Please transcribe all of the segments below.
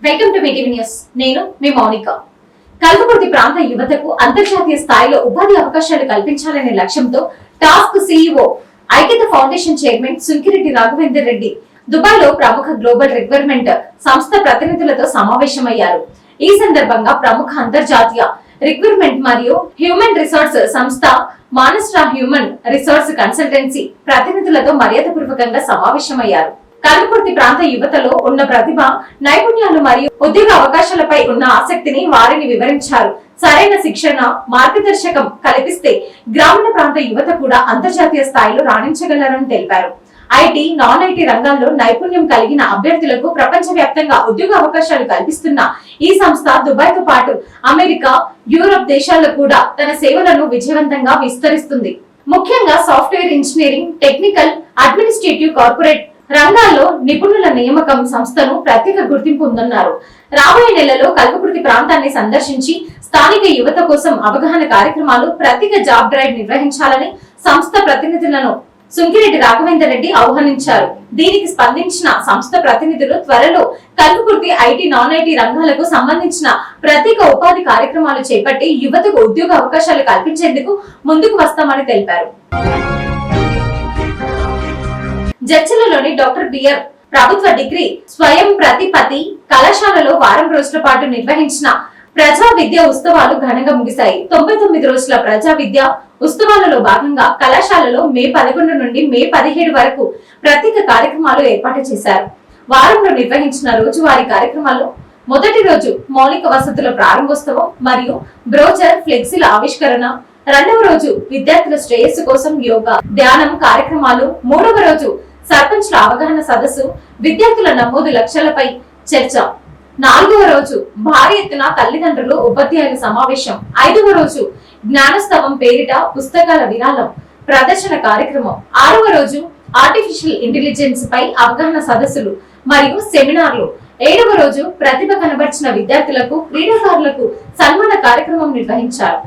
Welcome to మీటివ్ news. నేను మీ మౌనిక. కల్వకుర్తి ప్రాంత యువతకు అంతర్జాతీయ స్థాయిలో ఉపాధి అవకాశాలు కల్పించాలనే లక్ష్యంతో టాస్క్ సిఇఓ ఐక్యత foundation chairman Sunkireddy Raghavender Reddy Dubai లో ప్రముఖ గ్లోబల్ రిక్వైర్మెంట్ సంస్థ ప్రతినిధులతో సమావేశమయ్యారు. ఈ సందర్భంగా ప్రముఖ అంతర్జాతీయ రిక్రూట్మెంట్ మరియు హ్యూమన్ రిసోర్స్ సంస్థ మానస్ట్రా హ్యూమన్ రిసోర్స్ కన్సల్టెన్సీ ప్రతినిధులతో మర్యాదపూర్వకంగా సమావేశమయ్యారు. కల్వకుర్తి ప్రాంత యువతలో ఉన్న ప్రతిభ, నైపుణ్యాలు మరియు ఉద్యోగ అవకాశాలపై ఉన్న ఆసక్తిని వారిని వివరించారు. సరైన శిక్షణ, మార్గదర్శకం కల్పిస్తే గ్రామీణ ప్రాంత యువత కూడా అంతర్జాతీయ స్థాయిలో రాణించగలరని తెలిపారు. ఐటీ, నాన్ ఐటీ రంగాల్లో నైపుణ్యం కలిగిన అభ్యర్థులకు ప్రపంచవ్యాప్తంగా ఉద్యోగ అవకాశాలు కల్పిస్తున్న ఈ సంస్థ దుబాయ్ తో పాటు అమెరికా, యూరప్ దేశాల్లో కూడా తన సేవలను విజయవంతంగా విస్తరిస్తుంది. ముఖ్యంగా software engineering, technical, administrative, corporate రంగాల్లో నిపుణుల నియామకం సంస్థను ప్రత్యేక గుర్తింపు ఉందన్నారు. రాబోయే నెలలో కల్వకుర్తి ప్రాంతాన్ని సందర్శించి స్థానిక యువత కోసం అవగాహన కార్యక్రమాలు, ప్రత్యేక జాబ్ డ్రైవ్ నిర్వహించాలని సంస్థ ప్రతినిధులను సుంకిరెడ్డి రాఘవేందర్ రెడ్డి ఆహ్వానించారు. దీనికి స్పందించిన సంస్థ ప్రతినిధులు త్వరలో కల్వకుర్తి ఐటీ, నాన్ ఐటీ రంగాలకు సంబంధించిన ప్రత్యేక ఉపాధి కార్యక్రమాలు చేపట్టి యువతకు ఉద్యోగ అవకాశాలు కల్పించేందుకు ముందుకు వస్తామని తెలిపారు. జడ్చలలోని డాక్టర్ బిఆర్ ప్రభుత్వ డిగ్రీ స్వయం ప్రతిపత్తి కళాశాలలో వారం రోజుల పాటు నిర్వహించిన ప్రజా విద్యా ఉత్సవాలు ఘనంగా ముగిశాయి. 99 రోజుల ప్రజా విద్యా ఉత్సవాలలో భాగంగా కళాశాలలో మే 11 నుండి మే 17 వరకు ప్రత్యేక కార్యక్రమాలు ఏర్పాటు చేశారు. వారంలో నిర్వహించిన రోజువారీ కార్యక్రమాల్లో మొదటి రోజు మౌలిక వసతుల ప్రారంభోత్సవం మరియు బ్రోచర్, ఫ్లెక్సీల ఆవిష్కరణ, రెండవ రోజు విద్యార్థుల శ్రేయస్సు కోసం యోగా, ధ్యానం కార్యక్రమాలు, మూడవ రోజు సర్పంచ్ల అవగాహన సదస్సు, విద్యార్థుల నమోదు లక్ష్యాలపై చర్చ, నాలుగవ రోజు భారీ ఎత్తున తల్లిదండ్రులు, ఉపాధ్యాయుల సమావేశం, ఐదవ రోజు జ్ఞానోత్సవం పేరిట పుస్తకాల విరాళం ప్రదర్శన కార్యక్రమం, ఆరవ రోజు ఆర్టిఫిషియల్ ఇంటెలిజెన్స్ పై అవగాహన సదస్సులు మరియు సెమినార్లు, ఏడవ రోజు ప్రతిభ కనబర్చిన విద్యార్థులకు, క్రీడాకారులకు సన్మాన కార్యక్రమం నిర్వహించారు.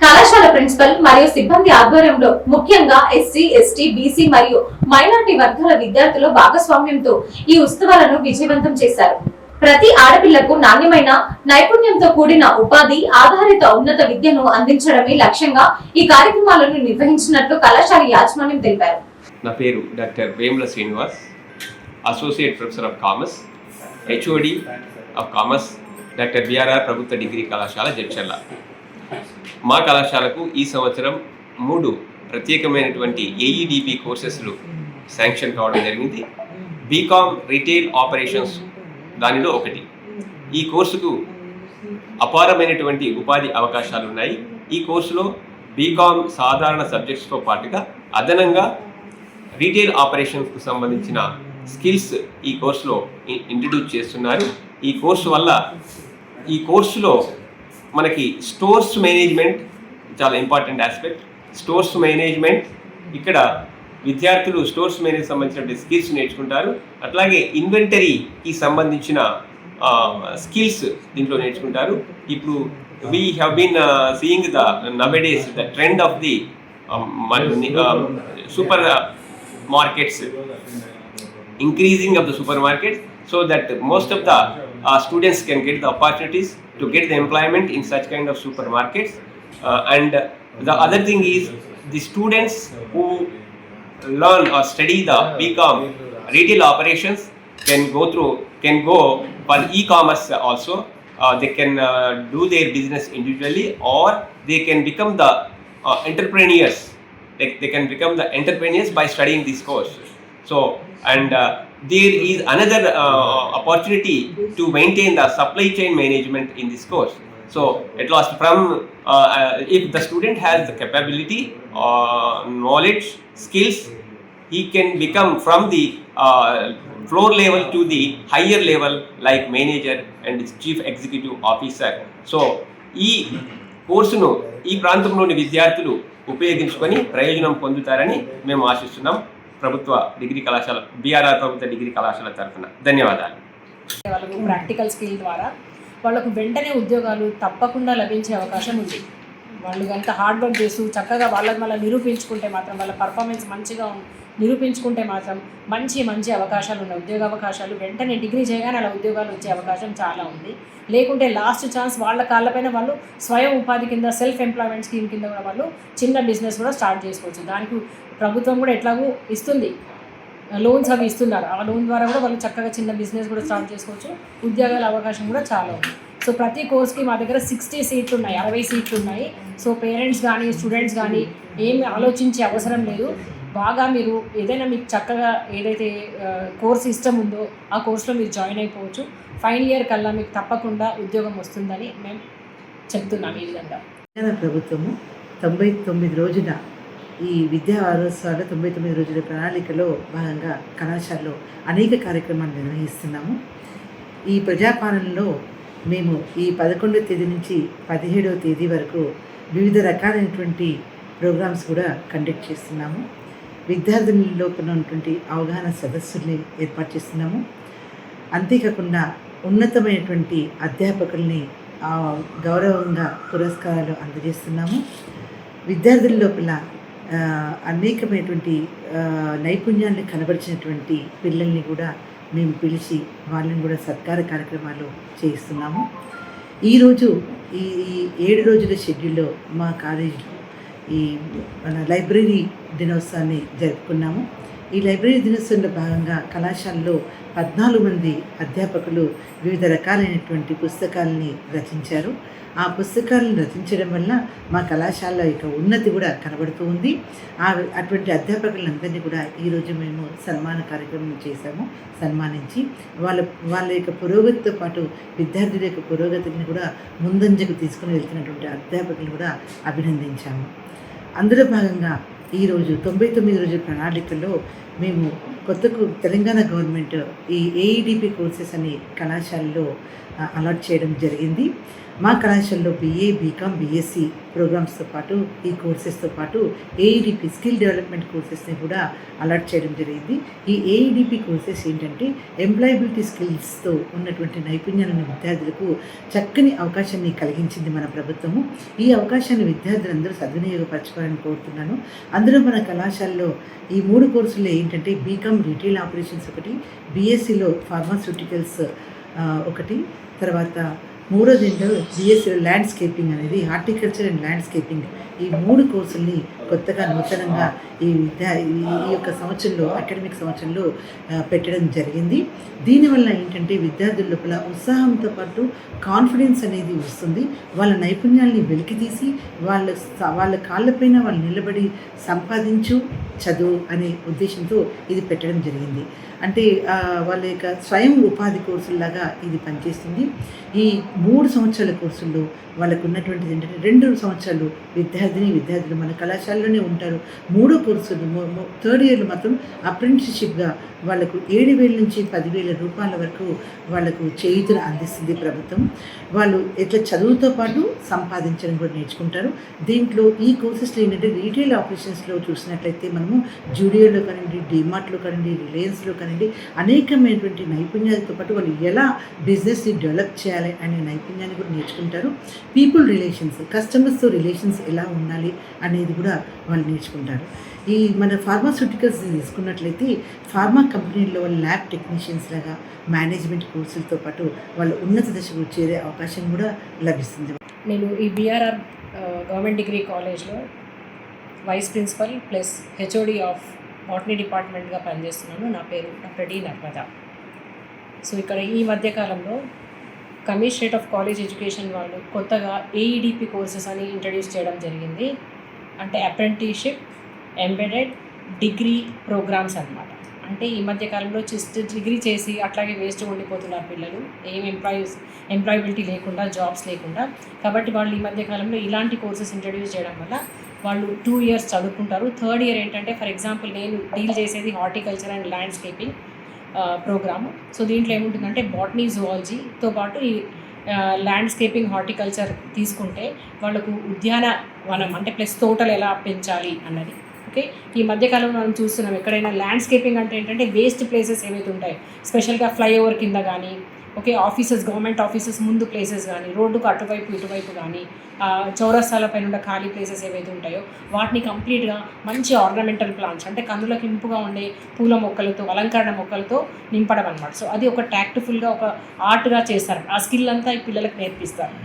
కళాశాల ప్రిన్సిపల్ మరియు సిబ్బంది ఆధ్వర్యంలో ముఖ్యంగా ఎస్సీ, ఎస్టీ, బీసీ మరియు మైనారిటీ వర్గాల విద్యార్థుల భాగస్వామ్యంతో ఈ ఉత్సవాలను విజయవంతం చేశారు. ప్రతి ఆడపిల్లకు నాణ్యమైన నైపుణ్యంతో కూడిన ఉపాధి ఆధారిత ఉన్నత విద్యను అందించడమే లక్ష్యంగా ఈ కార్యక్రమాలను నిర్వహించినట్లు కళాశాల యాజమాన్యం తెలిపారు. నా పేరు doctor Vemula Srinivas, associate professor of commerce, HOD of commerce, doctor BRR ప్రభుత్వ డిగ్రీ కళాశాల జడ్చర్ల. మా కళాశాలకు ఈ సంవత్సరం 3 ప్రత్యేకమైనటువంటి ఏఈడిపి కోర్సెస్లు శాంక్షన్ కావడం జరిగింది. బీకామ్ రిటైల్ ఆపరేషన్స్ దానిలో ఒకటి. ఈ కోర్సుకు అపారమైనటువంటి ఉపాధి అవకాశాలు ఉన్నాయి. ఈ కోర్సులో బీకామ్ సాధారణ సబ్జెక్ట్స్తో పాటుగా అదనంగా రీటైల్ ఆపరేషన్స్కు సంబంధించిన స్కిల్స్ ఈ కోర్సులో ఇంట్రడ్యూస్ చేస్తున్నారు. ఈ కోర్సులో మనకి స్టోర్స్ మేనేజ్మెంట్ చాలా ఇంపార్టెంట్ ఆస్పెక్ట్. స్టోర్స్ మేనేజ్మెంట్ ఇక్కడ విద్యార్థులు స్టోర్స్ మేనేజ్ సంబంధించిన స్కిల్స్ నేర్చుకుంటారు. అట్లాగే ఇన్వెంటరీకి సంబంధించిన స్కిల్స్ దీంట్లో నేర్చుకుంటారు. ఇప్పుడు we have been seeing nowadays the trend of the supermarkets, increasing of the supermarkets, so that most of the students can get the opportunities to get the employment in such kind of supermarkets. And the other thing is the students who learn or study the BCom retail operations can go for e-commerce also. They can do their business individually, or they can become the entrepreneurs. They can become the entrepreneurs by studying this course. So, and there is another opportunity to maintain the supply chain management in this course. So, at last, from if the student has the capability, knowledge, skills, he can become from the floor level to the higher level, like manager and chief executive officer. So, ఈ కోర్సును ఈ ప్రాంతంలోని విద్యార్థులు ఉపయోగించుకొని ప్రయోజనం పొందుతారని మేము ఆశిస్తున్నాం. ప్రభుత్వ డిగ్రీ కళాశాల, బిఆర్ఆర్ ప్రభుత్వ డిగ్రీ కళాశాల తరఫున ధన్యవాదాలు. వాళ్ళకు ప్రాక్టికల్ స్కిల్ ద్వారా వాళ్ళకు వెంటనే ఉద్యోగాలు తప్పకుండా లభించే అవకాశం ఉంది. వాళ్ళు కనుక హార్డ్ వర్క్ చేస్తూ చక్కగా వాళ్ళకి మళ్ళీ నిరూపించుకుంటే మాత్రం, వాళ్ళ పర్ఫార్మెన్స్ మంచిగా నిరూపించుకుంటే మాత్రం మంచి మంచి అవకాశాలు ఉన్నాయి, ఉద్యోగ అవకాశాలు. వెంటనే డిగ్రీ చేయగానే అలా ఉద్యోగాలు వచ్చే అవకాశం చాలా ఉంది. లేకుంటే లాస్ట్ ఛాన్స్ వాళ్ళ కాళ్ళపైన వాళ్ళు స్వయం ఉపాధి కింద సెల్ఫ్ ఎంప్లాయ్మెంట్ స్కీమ్ కింద కూడా వాళ్ళు చిన్న బిజినెస్ కూడా స్టార్ట్ చేసుకోవచ్చు. దానికి ప్రభుత్వం కూడా ఎట్లాగూ ఇస్తుంది, లోన్స్ అవి ఇస్తున్నారు. ఆ లోన్ ద్వారా కూడా వాళ్ళు చక్కగా చిన్న బిజినెస్ కూడా స్టార్ట్ చేసుకోవచ్చు. ఉద్యోగాల అవకాశం కూడా చాలా ఉంది. సో ప్రతి కోర్స్కి మా దగ్గర 60 సీట్లు ఉన్నాయి, 60 సీట్లు ఉన్నాయి. సో పేరెంట్స్ కానీ స్టూడెంట్స్ కానీ ఏమి ఆలోచించే అవసరం లేదు. బాగా మీరు ఏదైనా మీకు చక్కగా ఏదైతే కోర్స్ ఇష్టం ఉందో ఆ కోర్సులో మీరు జాయిన్ అయిపోవచ్చు. ఫైనల్ ఇయర్ కల్లా మీకు తప్పకుండా ఉద్యోగం వస్తుందని మేము చెప్తున్నాం. ఈ విధంగా తెలంగాణ ప్రభుత్వము 99 రోజుల ఈ విద్యా వారోత్సవాల 99 రోజుల ప్రణాళికలో భాగంగా కళాశాలలో అనేక కార్యక్రమాలు నిర్వహిస్తున్నాము. ఈ ప్రజాపాలనలో మేము ఈ 11వ తేదీ నుంచి 17వ తేదీ వరకు వివిధ రకాలైనటువంటి ప్రోగ్రామ్స్ కూడా కండక్ట్ చేస్తున్నాము. విద్యార్థులలో ఉన్నటువంటి అవగాహన సదస్సుల్ని ఏర్పాటు చేస్తున్నాము. అంతేకాకుండా ఉన్నతమైనటువంటి అధ్యాపకుల్ని గౌరవంగా పురస్కారాలు అందజేస్తున్నాము. విద్యార్థుల లోపల అనేకమైనటువంటి నైపుణ్యాన్ని కనబరిచినటువంటి పిల్లల్ని కూడా మేము పిలిచి వాళ్ళని కూడా సత్కార కార్యక్రమాలు చేయిస్తున్నాము. ఈరోజు ఈ 7 రోజుల షెడ్యూల్లో మా కాలేజీలో ఈ మన లైబ్రరీ దినోత్సవాన్ని జరుపుకున్నాము. ఈ లైబ్రరీ దినోత్సవంలో భాగంగా కళాశాలలో 14 మంది అధ్యాపకులు వివిధ రకాలైనటువంటి పుస్తకాలని రచించారు. ఆ పుస్తకాలను రచించడం వల్ల మా కళాశాల యొక్క ఉన్నతి కూడా కనబడుతూ ఉంది. అటువంటి అధ్యాపకులందరినీ కూడా ఈరోజు మేము సన్మాన కార్యక్రమం చేశాము. సన్మానించి వాళ్ళ యొక్క పురోగతితో పాటు విద్యార్థుల యొక్క పురోగతిని కూడా ముందంజకు తీసుకుని వెళ్తున్నటువంటి అధ్యాపకులను కూడా అభినందించాము. అందులో భాగంగా ఈరోజు 99 రోజుల ప్రణాళికల్లో మేము తెలంగాణ గవర్నమెంట్ ఈ AEDP కోర్సెస్ అని కళాశాలలో అలాట్ చేయడం జరిగింది. మా కళాశాలలో BA, BCom, BSc ప్రోగ్రామ్స్తో పాటు ఈ కోర్సెస్తో పాటు AEDP స్కిల్ డెవలప్మెంట్ కోర్సెస్ని కూడా అలాట్ చేయడం జరిగింది. ఈ AEDP కోర్సెస్ ఏంటంటే ఎంప్లాయబిలిటీ స్కిల్స్తో ఉన్నటువంటి నైపుణ్యాలను విద్యార్థులకు చక్కని అవకాశాన్ని కలిగించింది మన ప్రభుత్వము. ఈ అవకాశాన్ని విద్యార్థులందరూ సద్వినియోగపరచుకోవాలని కోరుతున్నాను. అందులో మన కళాశాలలో ఈ 3 కోర్సుల్లో ఏంటంటే BCom రిటైల్ ఆపరేషన్స్ ఒకటి, BScలో ఫార్మాస్యూటికల్స్ ఒకటి, తర్వాత మూడోది ఏంటో BScలో ల్యాండ్స్కేపింగ్ అనేది హార్టికల్చర్ అండ్ ల్యాండ్స్కేపింగ్. ఈ 3 కోర్సుల్ని కొత్తగా నూతనంగా ఈ యొక్క సంవత్సరంలో అకాడమిక్ సంవత్సరంలో పెట్టడం జరిగింది. దీనివల్ల ఏంటంటే విద్యార్థుల లోపల ఉత్సాహంతో పాటు కాన్ఫిడెన్స్ అనేది వస్తుంది. వాళ్ళ నైపుణ్యాలని వెలికితీసి వాళ్ళ కాళ్ళపైన వాళ్ళు నిలబడి సంపాదించు చదువు అనే ఉద్దేశంతో ఇది పెట్టడం జరిగింది. అంటే వాళ్ళ యొక్క స్వయం ఉపాధి కోర్సుల్లాగా ఇది పనిచేస్తుంది. ఈ 3 సంవత్సరాల కోర్సుల్లో వాళ్ళకు ఉన్నటువంటిది ఏంటంటే 2 సంవత్సరాలు విద్యార్థులు మన కళాశాలలోనే ఉంటారు. 3వ కోర్సులు 3rd ఇయర్లో మాత్రం అప్రెంటిస్షిప్గా వాళ్ళకు 7,000 నుంచి 10,000 రూపాయల వరకు వాళ్ళకు చేయూతను అందిస్తుంది ప్రభుత్వం. వాళ్ళు ఇట్లా చదువుతో పాటు సంపాదించడం కూడా నేర్చుకుంటారు. దీంట్లో ఈ కోర్సెస్లో ఏంటంటే రీటైల్ ఆపరేషన్స్లో చూసినట్లయితే మనము జూడియోలో కానివ్వండి, డిమార్ట్లో కానివ్వండి, రిలయన్స్లో కానివ్వండి అనేకమైనటువంటి నైపుణ్యాలతో పాటు వాళ్ళు ఎలా బిజినెస్ని డెవలప్ చేయాలి అనే నైపుణ్యాన్ని కూడా నేర్చుకుంటారు. పీపుల్ రిలేషన్స్, కస్టమర్స్తో రిలేషన్స్ ఎలా ఉండాలి అనేది కూడా వాళ్ళు నేర్చుకుంటారు. ఈ మన ఫార్మాస్యూటికల్స్ తీసుకున్నట్లయితే ఫార్మా కంపెనీల్లో వాళ్ళు ల్యాబ్ టెక్నీషియన్స్ లాగా మేనేజ్మెంట్ కోర్సులతో పాటు వాళ్ళు ఉన్నత దశకు చేరే అవకాశం కూడా లభిస్తుంది. నేను ఈ BRR గవర్నమెంట్ డిగ్రీ కాలేజ్లో vice principal plus HOD of botany డిపార్ట్మెంట్గా పనిచేస్తున్నాను. నా పేరు డాక్టర్ D. నర్మద. సో ఇక్కడ ఈ మధ్యకాలంలో కమిషనరేట్ ఆఫ్ కాలేజ్ ఎడ్యుకేషన్ వాళ్ళు కొత్తగా AEDP కోర్సెస్ అని ఇంట్రడ్యూస్ చేయడం జరిగింది. అంటే అప్రెంటిస్షిప్ ఎంబెడెడ్ డిగ్రీ ప్రోగ్రామ్స్ అన్నమాట. అంటే ఈ మధ్యకాలంలో జస్ట్ డిగ్రీ చేసి అట్లాగే వేస్ట్ ఉండిపోతున్నారు పిల్లలు, ఏం ఎంప్లాయబిలిటీ లేకుండా, జాబ్స్ లేకుండా. కాబట్టి వాళ్ళు ఈ మధ్యకాలంలో ఇలాంటి కోర్సెస్ ఇంట్రడ్యూస్ చేయడం వల్ల వాళ్ళు 2 ఇయర్స్ చదువుకుంటారు. 3rd ఇయర్ ఏంటంటే ఫర్ ఎగ్జాంపుల్ నేను డీల్ చేసేది horticulture and landscaping programme. So దీంట్లో ఏముంటుందంటే బాటనీ, జువాలజీతో పాటు ఈ ల్యాండ్స్కేపింగ్, హార్టికల్చర్ తీసుకుంటే వాళ్ళకు ఉద్యానవనం అంటే ప్లస్ తోటలు ఎలా పెంచాలి అన్నది. ఓకే, ఈ మధ్యకాలంలో మనం చూస్తున్నాం ఎక్కడైనా ల్యాండ్స్కేపింగ్ అంటే ఏంటంటే వేస్ట్ ప్లేసెస్ ఏవైతే ఉంటాయి, స్పెషల్గా ఫ్లైఓవర్ కింద కానీ ఓకే, ఆఫీసెస్, గవర్నమెంట్ ఆఫీసెస్ ముందు ప్లేసెస్ కానీ, రోడ్డుకు అటువైపు ఇటువైపు కానీ, చౌరస్తాల పైన ఉన్న ఖాళీ ప్లేసెస్ ఏవైతే ఉంటాయో వాటిని కంప్లీట్గా మంచి ఆర్నమెంటల్ ప్లాంట్స్ అంటే కన్నులకు ఇంపుగా ఉండే పూల మొక్కలతో, అలంకరణ మొక్కలతో నింపడం అనమాట. సో అది ఒక టాక్ట్ఫుల్గా ఒక ఆర్ట్గా చేస్తారు. ఆ స్కిల్ అంతా ఈ పిల్లలకు నేర్పిస్తారు.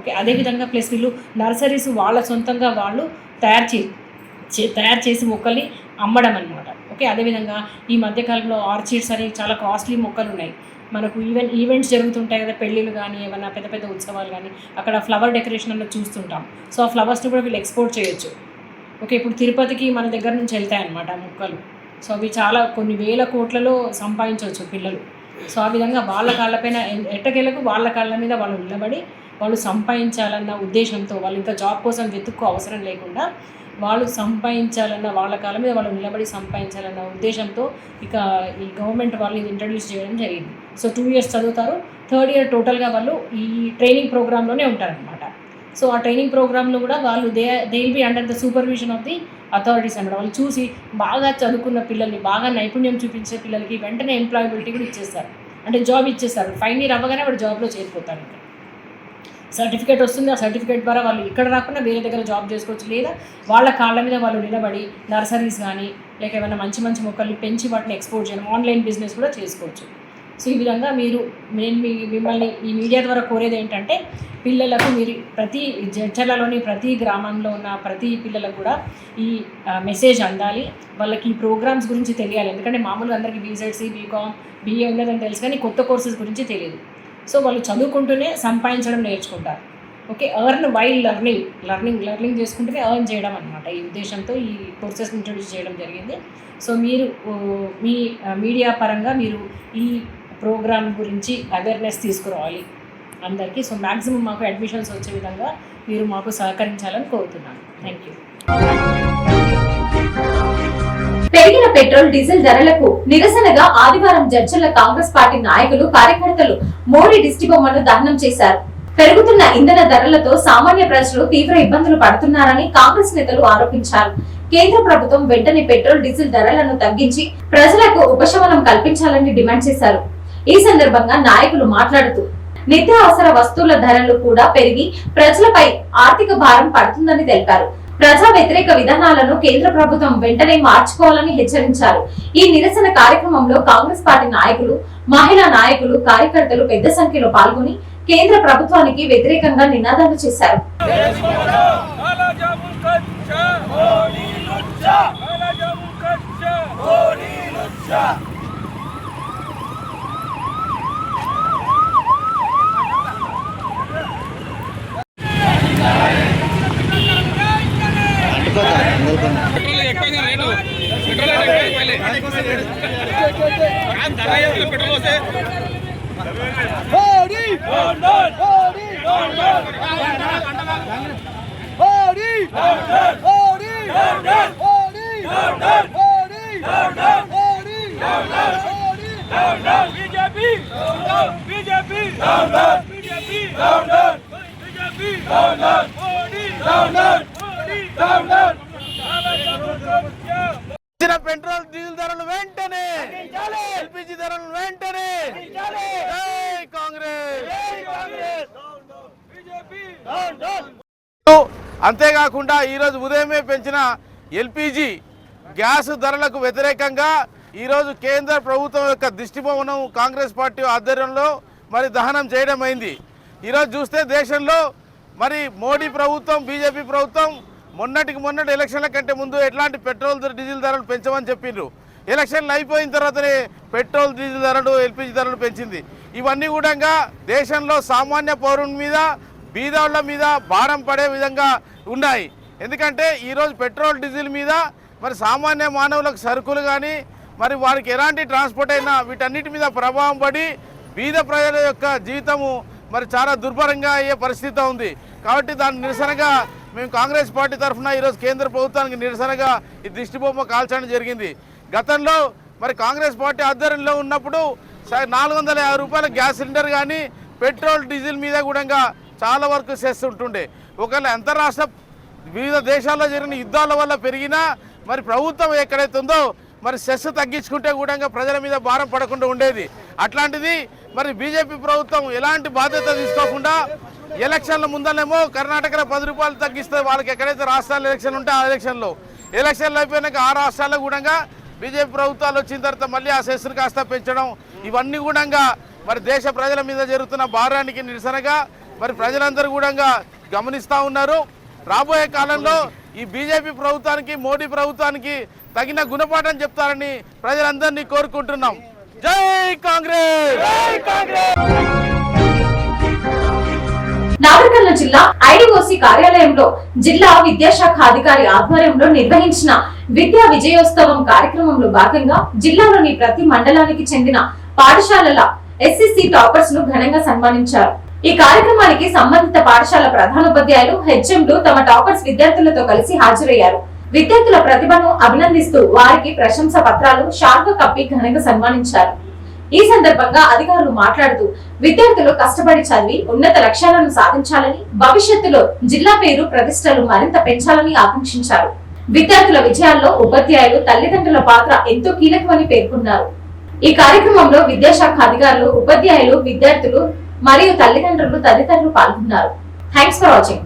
ఓకే, అదేవిధంగా ప్లస్ వీళ్ళు నర్సరీస్ వాళ్ళ సొంతంగా వాళ్ళు తయారు చేసి మొక్కల్ని అమ్మడం అనమాట. ఓకే, అదేవిధంగా ఈ మధ్యకాలంలో ఆర్చిడ్స్ అనేవి చాలా కాస్ట్లీ మొక్కలు ఉన్నాయి. మనకు ఈవెంట్స్ జరుగుతుంటాయి కదా, పెళ్ళిళ్ళు కానీ ఏమైనా పెద్ద పెద్ద ఉత్సవాలు కానీ, అక్కడ ఫ్లవర్ డెకరేషన్ అన్నది చూస్తుంటాం. సో ఆ ఫ్లవర్స్ని కూడా వీళ్ళు ఎక్స్పోర్ట్ చేయొచ్చు. ఓకే, ఇప్పుడు తిరుపతికి మన దగ్గర నుంచి వెళ్తాయన్నమాట ఆ మొక్కలు. సో అవి చాలా కొన్ని వేల కోట్లలో సంపాదించవచ్చు పిల్లలు. సో ఆ విధంగా వాళ్ళ కాళ్ళపైన ఎట్టకేలకు వాళ్ళ కాళ్ళ మీద వాళ్ళు నిలబడి వాళ్ళు సంపాదించాలన్న ఉద్దేశంతో, వాళ్ళు ఇంకా జాబ్ కోసం వెతుక్కో అవసరం లేకుండా వాళ్ళు సంపాదించాలన్న, వాళ్ళ కాళ్ళ మీద వాళ్ళు నిలబడి సంపాదించాలన్న ఉద్దేశంతో ఇక ఈ గవర్నమెంట్ వాళ్ళు ఇది ఇంట్రడ్యూస్ చేయడం జరిగింది. సో 2 years చదువుతారు, 3rd year టోటల్గా వాళ్ళు ఈ ట్రైనింగ్ ప్రోగ్రాంలోనే ఉంటారనమాట. సో ఆ ట్రైనింగ్ ప్రోగ్రాంలో కూడా వాళ్ళు they will be under the supervision of the authorities అనమాట. వాళ్ళు చూసి బాగా చదువుకున్న పిల్లల్ని, బాగా నైపుణ్యం చూపించే పిల్లలకి వెంటనే ఎంప్లాయబిలిటీ కూడా ఇచ్చేస్తారు, అంటే జాబ్ ఇచ్చేస్తారు. 5 year అవ్వగానే వాడు జాబ్లో చేరిపోతారు. ఇంకా సర్టిఫికేట్ వస్తుంది, ఆ సర్టిఫికేట్ ద్వారా వాళ్ళు ఇక్కడ రాకుండా వేరే దగ్గర జాబ్ చేసుకోవచ్చు, లేదా వాళ్ళ కాళ్ళ మీద వాళ్ళు నిలబడి నర్సరీస్ కానీ లేక ఏమైనా మంచి మంచి మొక్కల్ని పెంచి వాటిని ఎక్స్పోర్ట్ చేయడం, ఆన్లైన్ బిజినెస్ కూడా చేసుకోవచ్చు. సో ఈ విధంగా నేను మిమ్మల్ని ఈ మీడియా ద్వారా కోరేది ఏంటంటే, పిల్లలకు మీరు ప్రతి జడ్చర్లలోని ప్రతి గ్రామంలో ఉన్న ప్రతి పిల్లలకు కూడా ఈ మెసేజ్ అందాలి. వాళ్ళకి ఈ ప్రోగ్రామ్స్ గురించి తెలియాలి. ఎందుకంటే మామూలుగా అందరికీ బీజెడ్సీ, బీకామ్, బీఏ ఉన్నదని తెలుసు, కానీ కొత్త కోర్సెస్ గురించి తెలియదు. సో వాళ్ళు చదువుకుంటూనే సంపాదించడం నేర్చుకుంటారు. ఓకే, ఎర్న్ వైల్ లెర్నింగ్ చేసుకుంటూనే ఎర్న్ చేయడం అనమాట. ఈ ఉద్దేశంతో ఈ కోర్సెస్ ఇంట్రడ్యూస్ చేయడం జరిగింది. సో మీరు మీ మీడియా పరంగా మీరు ఈ ప్రోగ్రామ్ గురించి అవేర్నెస్ తీసుకురావాలి అందరికీ. సో మ్యాక్సిమం మాకు అడ్మిషన్స్ వచ్చే విధంగా మీరు మాకు సహకరించాలని కోరుతున్నాను. Thank you. పెరిగిన పెట్రోల్, డీజిల్ ధరలకు నిరసనగా ఆదివారం జడ్చర్ల కాంగ్రెస్ పార్టీ నాయకులు, కార్యకర్తలు మోడీ దిష్టి బొమ్మను దహనం చేశారు. పెరుగుతున్న ఇంధన ధరలతో సామాన్య ప్రజలు తీవ్ర ఇబ్బందులు పడుతున్నారని కాంగ్రెస్ నేతలు ఆరోపించారు. కేంద్ర ప్రభుత్వం వెంటనే పెట్రోల్, డీజిల్ ధరలను తగ్గించి ప్రజలకు ఉపశమనం కల్పించాలని డిమాండ్ చేశారు. ఈ సందర్భంగా నాయకులు మాట్లాడుతూ, నిత్యావసర వస్తువుల ధరలు కూడా పెరిగి ప్రజలపై ఆర్థిక భారం పడుతుందని తెలిపారు. ప్రజా వ్యతిరేక విధానాలను కేంద్ర ప్రభుత్వం వెంటనే మార్చుకోవాలని హెచ్చరించారు. ఈ నిరసన కార్యక్రమంలో కాంగ్రెస్ పార్టీ నాయకులు, మహిళా నాయకులు, కార్యకర్తలు పెద్ద సంఖ్యలో పాల్గొని కేంద్ర ప్రభుత్వానికి వ్యతిరేకంగా నినాదాలు చేశారు. పెట్రోల్, డీజిల్ ధరలు వెంటనే, ఎల్పిజి ధరలు వెంటనే, కాంగ్రెస్. అంతేకాకుండా ఈరోజు ఉదయమే పెంచిన ఎల్పిజి గ్యాస్ ధరలకు వ్యతిరేకంగా ఈరోజు కేంద్ర ప్రభుత్వం యొక్క దిష్టిబొమ్మను కాంగ్రెస్ పార్టీ ఆధ్వర్యంలో మరి దహనం చేయడం అయింది. ఈరోజు చూస్తే దేశంలో మరి మోడీ ప్రభుత్వం, బీజేపీ ప్రభుత్వం మొన్నటి ఎలక్షన్ల కంటే ముందు ఎట్లాంటి పెట్రోల్, డీజిల్ ధరలు పెంచమని చెప్పిండ్రు. ఎలక్షన్లు అయిపోయిన తర్వాతనే పెట్రోల్, డీజిల్ ధరలు, ఎల్పిజి ధరలు పెంచింది. ఇవన్నీ కూడా దేశంలో సామాన్య పౌరుని మీద, బీదవాళ్ళ మీద భారం పడే విధంగా ఉన్నాయి. ఎందుకంటే ఈరోజు పెట్రోల్, డీజిల్ మీద మరి సామాన్య మానవులకు సరుకులు కానీ మరి వారికి ఎలాంటి ట్రాన్స్పోర్ట్ అయినా వీటన్నిటి మీద ప్రభావం పడి బీద ప్రజల యొక్క జీవితము మరి చాలా దుర్భరంగా అయ్యే పరిస్థితి ఉంది. కాబట్టి దాని నిరసనగా మేము కాంగ్రెస్ పార్టీ తరఫున ఈరోజు కేంద్ర ప్రభుత్వానికి నిరసనగా ఈ దిష్టిబొమ్మ కాల్చడం జరిగింది. గతంలో మరి కాంగ్రెస్ పార్టీ ఆధ్వర్యంలో ఉన్నప్పుడు 450 రూపాయల గ్యాస్ సిలిండర్ కానీ పెట్రోల్, డీజిల్ మీద కూడా చాలా వరకు సెస్ ఉంటుండే. ఒకవేళ అంతర్రాష్ట్ర వివిధ దేశాల్లో జరిగిన యుద్ధాల వల్ల పెరిగినా మరి ప్రభుత్వం ఎక్కడైతే ఉందో మరి సెస్ తగ్గించుకుంటే కూడా ప్రజల మీద భారం పడకుండా ఉండేది. అట్లాంటిది మరి బీజేపీ ప్రభుత్వం ఎలాంటి బాధ్యత తీసుకోకుండా ఎలక్షన్ల ముందనేమో కర్ణాటకలో 10 రూపాయలు తగ్గిస్తే వాళ్ళకి ఎక్కడైతే రాష్ట్రాల ఎలక్షన్ ఉంటే ఆ ఎలక్షన్లు అయిపోయినాక ఆ రాష్ట్రాల్లో కూడా బీజేపీ ప్రభుత్వాలు వచ్చిన తర్వాత మళ్ళీ ఆ సెస్సును కాస్త పెంచడం ఇవన్నీ కూడా మరి దేశ ప్రజల మీద జరుగుతున్న భారానికి నిరసనగా మరి ప్రజలందరూ కూడా గమనిస్తూ ఉన్నారు. రాబోయే కాలంలో ఈ బీజేపీ ప్రభుత్వానికి మోడీ ప్రభుత్వానికి తగిన గుణపాఠం చెప్తారని ప్రజలందరినీ కోరుకుంటున్నాం. జై కాంగ్రెస్, జై కాంగ్రెస్. నాగరికల్న జిల్లా ఐడిఓసి కార్యాలయంలో జిల్లా విద్యాశాఖ అధికారి ఆధ్వర్యంలో నిర్వహించిన విద్యా విజయోత్సవం కార్యక్రమంలో భాగంగా జిల్లాలోని ప్రతి మండలానికి చెందిన పాఠశాలల ఎస్ఎస్సి టాపర్స్ ను ఘనంగా సన్మానించారు. ఈ కార్యక్రమానికి సంబంధిత పాఠశాల ప్రధానోపాధ్యాయులు హెచ్ఎంలు తమ టాపర్స్ విద్యార్థులతో కలిసి హాజరయ్యారు. విద్యార్థుల ప్రతిభను అభినందిస్తూ వారికి ప్రశంసా పత్రాలు, శాల్వా కప్పి ఘనంగా సన్మానించారు. ఈ సందర్భంగా అధికారులు మాట్లాడుతూ విద్యార్థులు కష్టపడి చదివి ఉన్నత లక్ష్యాలను సాధించాలని, భవిష్యత్తులో జిల్లా పేరు ప్రతిష్టలు మరింత పెంచాలని ఆకాంక్షించారు. విద్యార్థుల విజయాల్లో ఉపాధ్యాయులు, తల్లిదండ్రుల పాత్ర ఎంతో కీలకమని పేర్కొన్నారు. ఈ కార్యక్రమంలో విద్యాశాఖ అధికారులు, ఉపాధ్యాయులు, విద్యార్థులు మరియు తల్లిదండ్రులు తదితరులు పాల్గొన్నారు. Thanks for watching.